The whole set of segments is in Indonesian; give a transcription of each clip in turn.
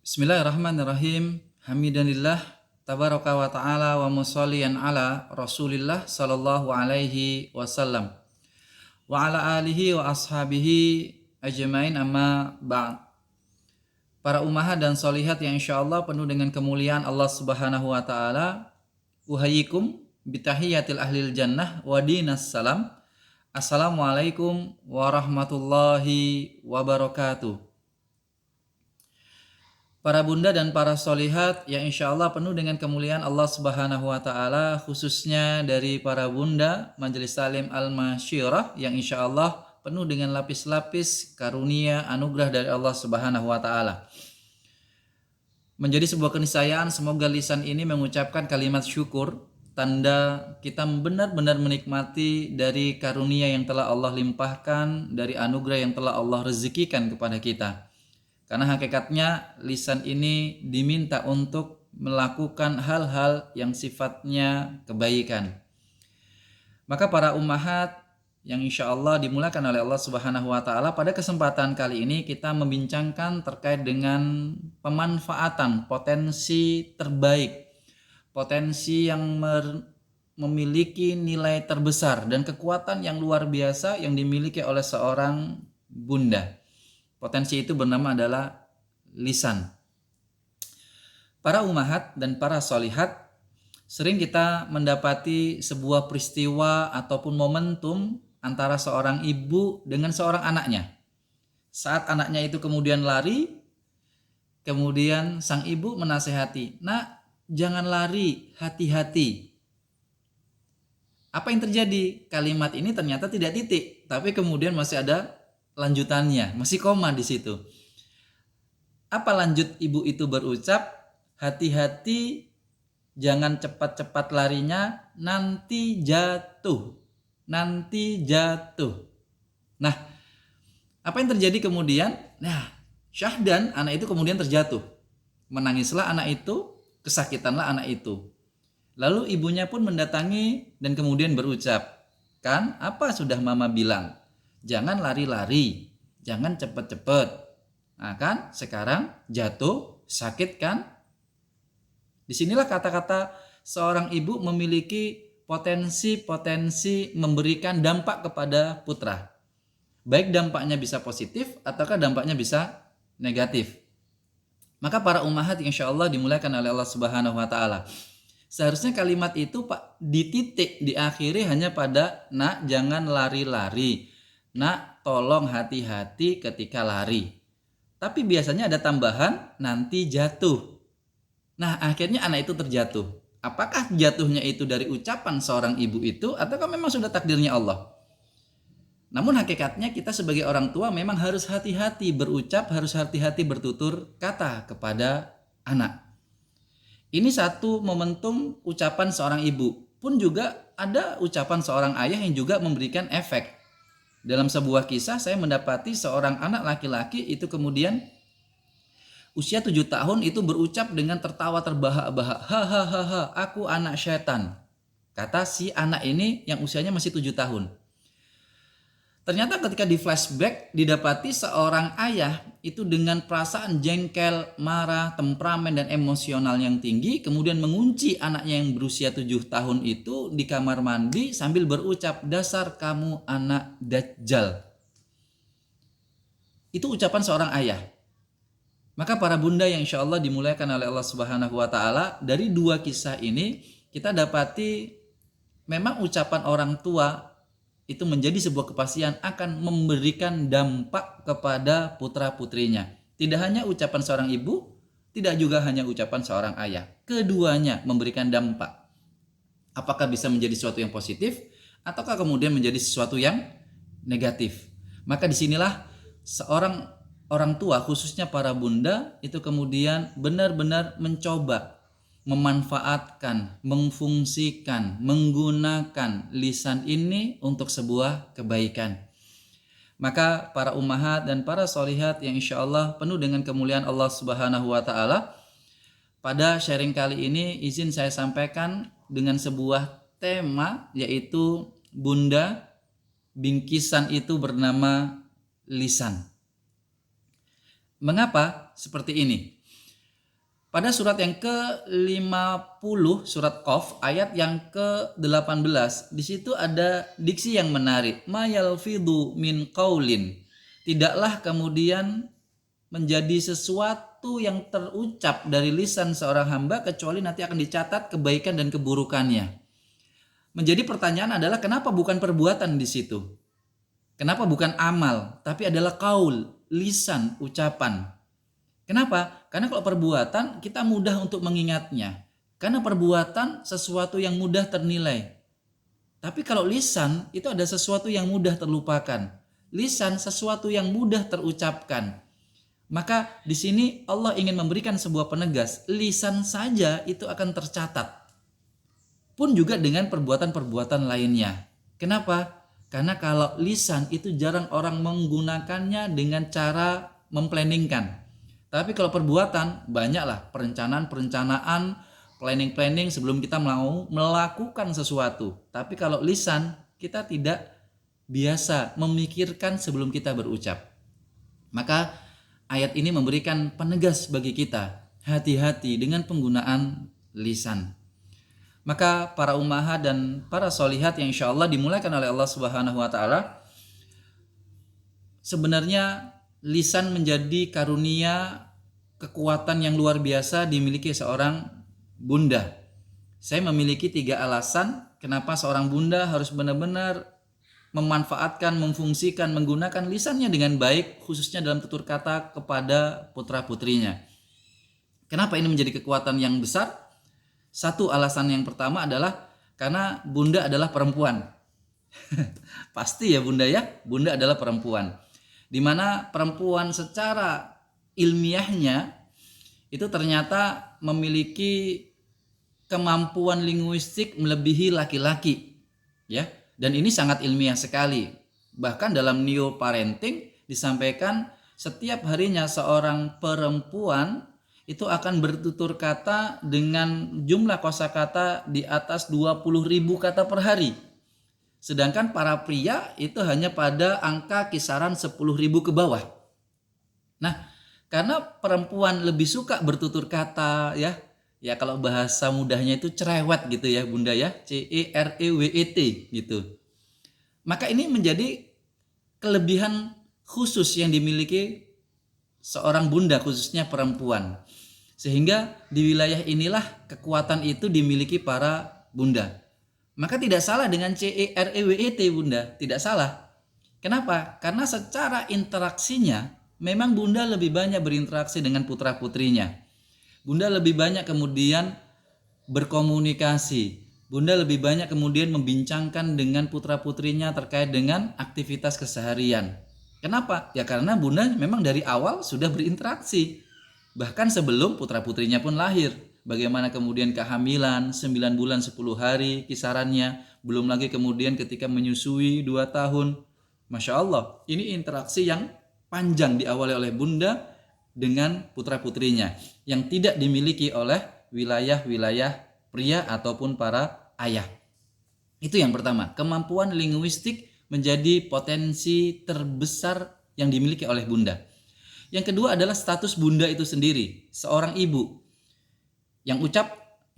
Bismillahirrahmanirrahim. Hamidanillah tabaraka wa ta'ala wa musalliyan ala Rasulillah sallallahu alaihi wasallam wa ala alihi wa ashabihi ajmain amma ba'd. Para ummahat dan solihat yang insyaallah penuh dengan kemuliaan Allah Subhanahu wa taala, uhayyikum bitahiyatil ahlil jannah wa dinas salam. Assalamualaikum warahmatullahi wabarakatuh. Para bunda dan para solihat yang insya Allah penuh dengan kemuliaan Allah Subhanahu wa ta'ala, khususnya dari para bunda Majelis Talim Al-Masyirah yang insya Allah penuh dengan lapis-lapis karunia anugerah dari Allah Subhanahu wa ta'ala. Menjadi sebuah keniscayaan semoga lisan ini mengucapkan kalimat syukur, tanda kita benar-benar menikmati dari karunia yang telah Allah limpahkan, dari anugerah yang telah Allah rezekikan kepada kita. Karena hakikatnya lisan ini diminta untuk melakukan hal-hal yang sifatnya kebaikan. Maka para ummahat yang insya Allah dimulakan oleh Allah Subhanahu wa ta'ala, pada kesempatan kali ini kita membincangkan terkait dengan pemanfaatan potensi terbaik, potensi yang memiliki nilai terbesar dan kekuatan yang luar biasa yang dimiliki oleh seorang bunda. Potensi itu bernama adalah lisan. Para ummahat dan para solihat, sering kita mendapati sebuah peristiwa ataupun momentum antara seorang ibu dengan seorang anaknya. Saat anaknya itu kemudian lari, kemudian sang ibu menasehati, "Nak, jangan lari, hati-hati." Apa yang terjadi? Kalimat ini ternyata tidak titik, tapi kemudian masih ada lanjutannya, masih koma di situ. Apa lanjut ibu itu berucap? Hati-hati, jangan cepat-cepat larinya, nanti jatuh. Nanti jatuh. Nah, apa yang terjadi kemudian? Nah, syahdan, anak itu kemudian terjatuh. Menangislah anak itu, kesakitanlah anak itu. Lalu ibunya pun mendatangi dan kemudian berucap, "Kan apa sudah mama bilang? Jangan lari-lari, jangan cepet-cepet. Nah kan, sekarang jatuh, sakit kan?" Disinilah kata-kata seorang ibu memiliki potensi memberikan dampak kepada putra. Baik dampaknya bisa positif ataukah dampaknya bisa negatif. Maka para ummahat insya Allah dimuliakan oleh Allah Subhanahu wa ta'ala, seharusnya kalimat itu dititik, diakhiri hanya pada "Nak, jangan lari-lari. Nak, tolong hati-hati ketika lari." Tapi biasanya ada tambahan, "nanti jatuh." Nah, akhirnya anak itu terjatuh. Apakah jatuhnya itu dari ucapan seorang ibu itu, ataukah memang sudah takdirnya Allah? Namun hakikatnya kita sebagai orang tua memang harus hati-hati berucap, harus hati-hati bertutur kata kepada anak. Ini satu momentum ucapan seorang ibu. Pun juga ada ucapan seorang ayah yang juga memberikan efek. Dalam sebuah kisah saya mendapati seorang anak laki-laki itu kemudian usia 7 tahun itu berucap dengan tertawa terbahak-bahak, "Hahaha, aku anak setan." Kata si anak ini yang usianya masih 7 tahun. Ternyata ketika di flashback didapati seorang ayah itu dengan perasaan jengkel, marah, temperamen dan emosional yang tinggi kemudian mengunci anaknya yang berusia 7 tahun itu di kamar mandi sambil berucap, "Dasar kamu anak Dajjal." Itu ucapan seorang ayah. Maka para bunda yang insya Allah dimuliakan oleh Allah Subhanahu wa ta'ala, dari dua kisah ini kita dapati memang ucapan orang tua itu menjadi sebuah kepastian akan memberikan dampak kepada putra-putrinya. Tidak hanya ucapan seorang ibu, tidak juga hanya ucapan seorang ayah. Keduanya memberikan dampak. Apakah bisa menjadi sesuatu yang positif, ataukah kemudian menjadi sesuatu yang negatif. Maka disinilah seorang orang tua, khususnya para bunda, itu kemudian benar-benar mencoba memanfaatkan, memfungsikan, menggunakan lisan ini untuk sebuah kebaikan. Maka para ummahat dan para solihat yang insya Allah penuh dengan kemuliaan Allah Subhanahu wa ta'ala, pada sharing kali ini izin saya sampaikan dengan sebuah tema, yaitu bunda, bingkisan itu bernama lisan. Mengapa seperti ini? Pada surat yang ke-50, surat Qaf, ayat yang ke-18, di situ ada diksi yang menarik. Ma yalfidhu min qaulin. Tidaklah kemudian menjadi sesuatu yang terucap dari lisan seorang hamba kecuali nanti akan dicatat kebaikan dan keburukannya. Menjadi pertanyaan adalah kenapa bukan perbuatan di situ? Kenapa bukan amal, tapi adalah qaul, lisan, ucapan. Kenapa? Karena kalau perbuatan kita mudah untuk mengingatnya. Karena perbuatan sesuatu yang mudah ternilai. Tapi kalau lisan itu ada sesuatu yang mudah terlupakan. Lisan sesuatu yang mudah terucapkan. Maka di sini Allah ingin memberikan sebuah penegas. Lisan saja itu akan tercatat. Pun juga dengan perbuatan-perbuatan lainnya. Kenapa? Karena kalau lisan itu jarang orang menggunakannya dengan cara memplanningkan. Tapi kalau perbuatan banyaklah perencanaan, planning sebelum kita mau melakukan sesuatu. Tapi kalau lisan kita tidak biasa memikirkan sebelum kita berucap. Maka ayat ini memberikan penegas bagi kita, hati-hati dengan penggunaan lisan. Maka para ummahat dan para solihat yang insya Allah dimulakan oleh Allah Subhanahu wa Ta'ala, sebenarnya lisan menjadi karunia kekuatan yang luar biasa dimiliki seorang bunda. Saya memiliki 3 alasan kenapa seorang bunda harus benar-benar memanfaatkan, memfungsikan, menggunakan lisannya dengan baik, khususnya dalam tutur kata kepada putra-putrinya. Kenapa ini menjadi kekuatan yang besar? Satu alasan yang pertama adalah karena bunda adalah perempuan. Pasti ya bunda ya, bunda adalah perempuan. Di mana perempuan secara ilmiahnya itu ternyata memiliki kemampuan linguistik melebihi laki-laki, ya. Dan ini sangat ilmiah sekali. Bahkan dalam neo parenting disampaikan setiap harinya seorang perempuan itu akan bertutur kata dengan jumlah kosakata di atas 20.000 kata per hari. Sedangkan para pria itu hanya pada angka kisaran 10.000 ke bawah. Nah, karena perempuan lebih suka bertutur kata ya. Ya kalau bahasa mudahnya itu cerewet gitu ya bunda ya, CEREWET gitu. Maka ini menjadi kelebihan khusus yang dimiliki seorang bunda, khususnya perempuan. Sehingga di wilayah inilah kekuatan itu dimiliki para bunda. Maka tidak salah dengan CEREWET bunda, tidak salah. Kenapa? Karena secara interaksinya memang bunda lebih banyak berinteraksi dengan putra-putrinya. Bunda lebih banyak kemudian berkomunikasi. Bunda lebih banyak kemudian membincangkan dengan putra-putrinya terkait dengan aktivitas keseharian. Kenapa? Ya karena bunda memang dari awal sudah berinteraksi. Bahkan sebelum putra-putrinya pun lahir. Bagaimana kemudian kehamilan 9 bulan 10 hari kisarannya. Belum lagi kemudian ketika menyusui 2 tahun. Masya Allah, ini interaksi yang panjang diawali oleh bunda dengan putra-putrinya. Yang tidak dimiliki oleh wilayah-wilayah pria ataupun para ayah. Itu yang pertama, kemampuan linguistik menjadi potensi terbesar yang dimiliki oleh bunda. Yang kedua adalah status bunda itu sendiri, seorang ibu. Yang ucap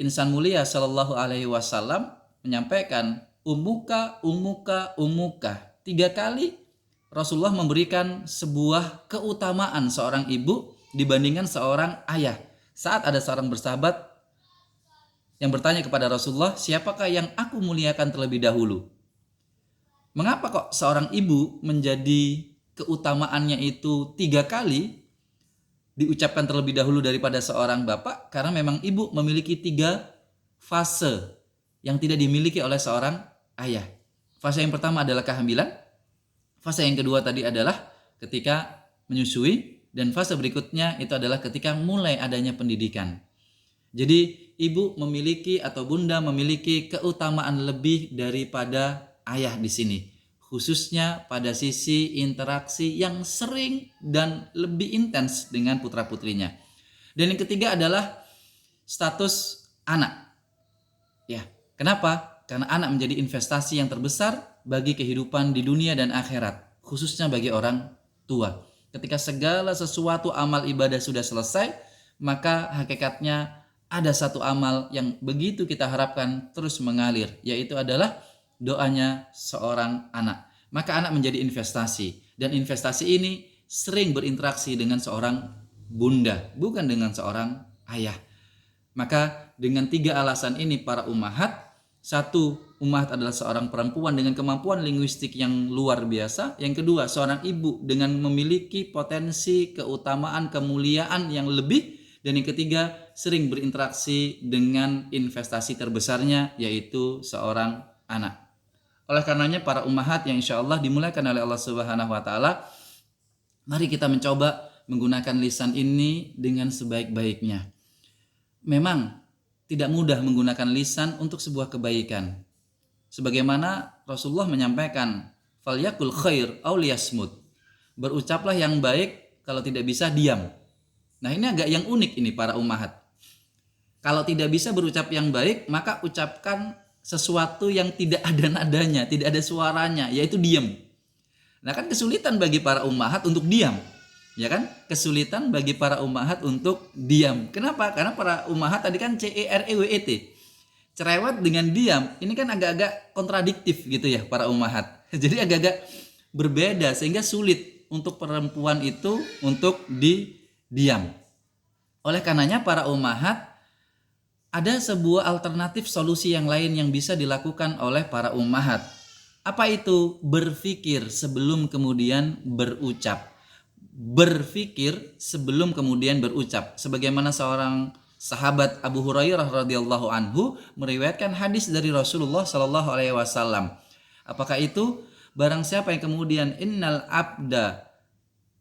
insan mulia sallallahu alaihi wasallam menyampaikan umuka 3 kali Rasulullah memberikan sebuah keutamaan seorang ibu dibandingkan seorang ayah. Saat ada seorang bersahabat yang bertanya kepada Rasulullah, siapakah yang aku muliakan terlebih dahulu? Mengapa kok seorang ibu menjadi keutamaannya itu 3 kali diucapkan terlebih dahulu daripada seorang bapak? Karena memang ibu memiliki 3 fase yang tidak dimiliki oleh seorang ayah. Fase yang pertama adalah kehamilan. Fase yang kedua tadi adalah ketika menyusui. Dan fase berikutnya itu adalah ketika mulai adanya pendidikan. Jadi ibu memiliki atau bunda memiliki keutamaan lebih daripada ayah di sini. Khususnya pada sisi interaksi yang sering dan lebih intens dengan putra-putrinya. Dan yang ketiga adalah status anak. Ya, kenapa? Karena anak menjadi investasi yang terbesar bagi kehidupan di dunia dan akhirat, khususnya bagi orang tua. Ketika segala sesuatu amal ibadah sudah selesai, maka hakikatnya ada satu amal yang begitu kita harapkan terus mengalir, yaitu adalah doanya seorang anak. Maka anak menjadi investasi, dan investasi ini sering berinteraksi dengan seorang bunda, bukan dengan seorang ayah. Maka dengan 3 alasan ini para ummahat, satu, ummahat adalah seorang perempuan dengan kemampuan linguistik yang luar biasa. Yang kedua, seorang ibu dengan memiliki potensi keutamaan, kemuliaan yang lebih. Dan yang ketiga, sering berinteraksi dengan investasi terbesarnya, yaitu seorang anak. Oleh karenanya para ummahat yang insya Allah dimuliakan oleh Allah Subhanahu wa Ta'ala, mari kita mencoba menggunakan lisan ini dengan sebaik-baiknya. Memang tidak mudah menggunakan lisan untuk sebuah kebaikan. Sebagaimana Rasulullah menyampaikan, falyakul khair aw liyasmut. Berucaplah yang baik, kalau tidak bisa diam. Nah, ini agak yang unik ini para ummahat. Kalau tidak bisa berucap yang baik, maka ucapkan sesuatu yang tidak ada nadanya, tidak ada suaranya, yaitu diam. Nah, kan kesulitan bagi para ummahat untuk diam. Ya kan? Kesulitan bagi para ummahat untuk diam. Kenapa? Karena para ummahat tadi kan CEREWET. Cerewet dengan diam. Ini kan agak-agak kontradiktif gitu ya para ummahat. Jadi agak-agak berbeda sehingga sulit untuk perempuan itu untuk diam. Oleh karenanya para ummahat, ada sebuah alternatif solusi yang lain yang bisa dilakukan oleh para ummahat. Apa itu? Berpikir sebelum kemudian berucap. Berpikir sebelum kemudian berucap. Sebagaimana seorang sahabat Abu Hurairah radhiyallahu anhu meriwayatkan hadis dari Rasulullah sallallahu alaihi wasallam. Apakah itu? Barang siapa yang kemudian innal abda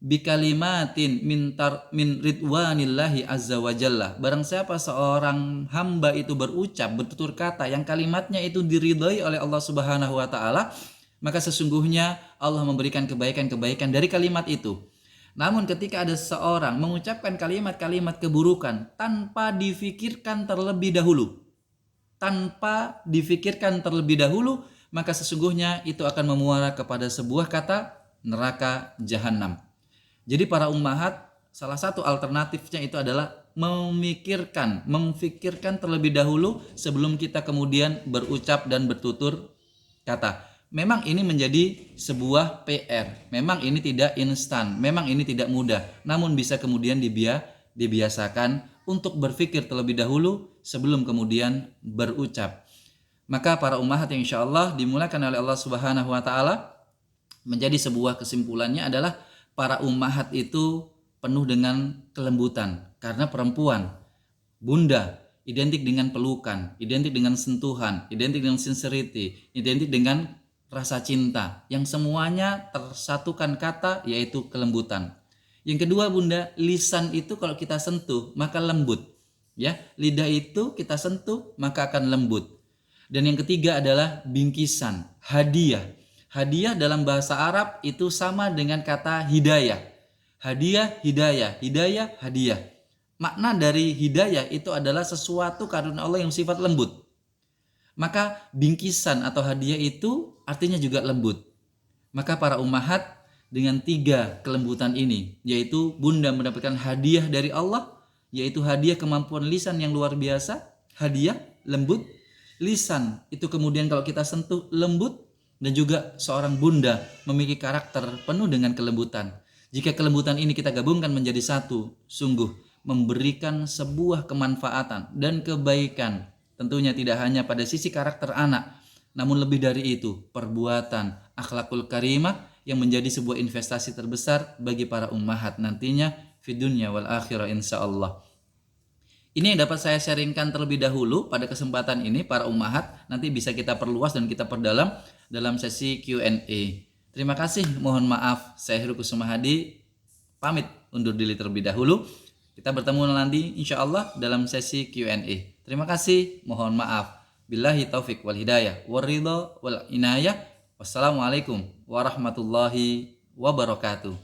bikalimatin min ridwanillahi azza wa jalla. Barang siapa seorang hamba itu berucap, bertutur kata yang kalimatnya itu diridhai oleh Allah Subhanahu wa Ta'ala, maka sesungguhnya Allah memberikan kebaikan-kebaikan dari kalimat itu. Namun ketika ada seorang mengucapkan kalimat-kalimat keburukan tanpa difikirkan terlebih dahulu, maka sesungguhnya itu akan memuara kepada sebuah kata neraka jahanam. Jadi para ummahat, salah satu alternatifnya itu adalah memfikirkan terlebih dahulu sebelum kita kemudian berucap dan bertutur kata. Memang ini menjadi sebuah PR. Memang ini tidak instan. Memang ini tidak mudah. Namun bisa kemudian dibiasakan untuk berpikir terlebih dahulu sebelum kemudian berucap. Maka para ummahat yang insya Allah dimulakan oleh Allah Subhanahu wa Ta'ala, menjadi sebuah kesimpulannya adalah para ummahat itu penuh dengan kelembutan. Karena perempuan, bunda, identik dengan pelukan, identik dengan sentuhan, identik dengan sincerity, identik dengan rasa cinta, yang semuanya tersatukan kata yaitu kelembutan. Yang kedua bunda, lisan itu kalau kita sentuh maka lembut, ya. Lidah itu kita sentuh maka akan lembut. Dan yang ketiga adalah bingkisan, hadiah. Hadiah dalam bahasa Arab itu sama dengan kata hidayah. Hadiah, hidayah, hidayah, hadiah. Makna dari hidayah itu adalah sesuatu karunia Allah yang sifat lembut. Maka bingkisan atau hadiah itu artinya juga lembut. Maka para ummahat dengan 3 kelembutan ini, yaitu bunda mendapatkan hadiah dari Allah, yaitu hadiah kemampuan lisan yang luar biasa, hadiah lembut. Lisan itu kemudian kalau kita sentuh lembut, dan juga seorang bunda memiliki karakter penuh dengan kelembutan. Jika kelembutan ini kita gabungkan menjadi satu, sungguh memberikan sebuah kemanfaatan dan kebaikan. Tentunya tidak hanya pada sisi karakter anak, namun lebih dari itu, perbuatan akhlakul karimah yang menjadi sebuah investasi terbesar bagi para ummahat nantinya fi dunya wal akhirah insyaallah. Ini yang dapat saya sharingkan terlebih dahulu pada kesempatan ini para ummahat. Nanti bisa kita perluas dan kita perdalam dalam sesi Q&A. Terima kasih, mohon maaf. Saya Heru Kusuma Hadi pamit undur diri terlebih dahulu. Kita bertemu nanti insyaallah dalam sesi Q&A. Terima kasih, mohon maaf. Billahi taufik wal hidayah waridho wal inayah. Wassalamualaikum warahmatullahi wabarakatuh.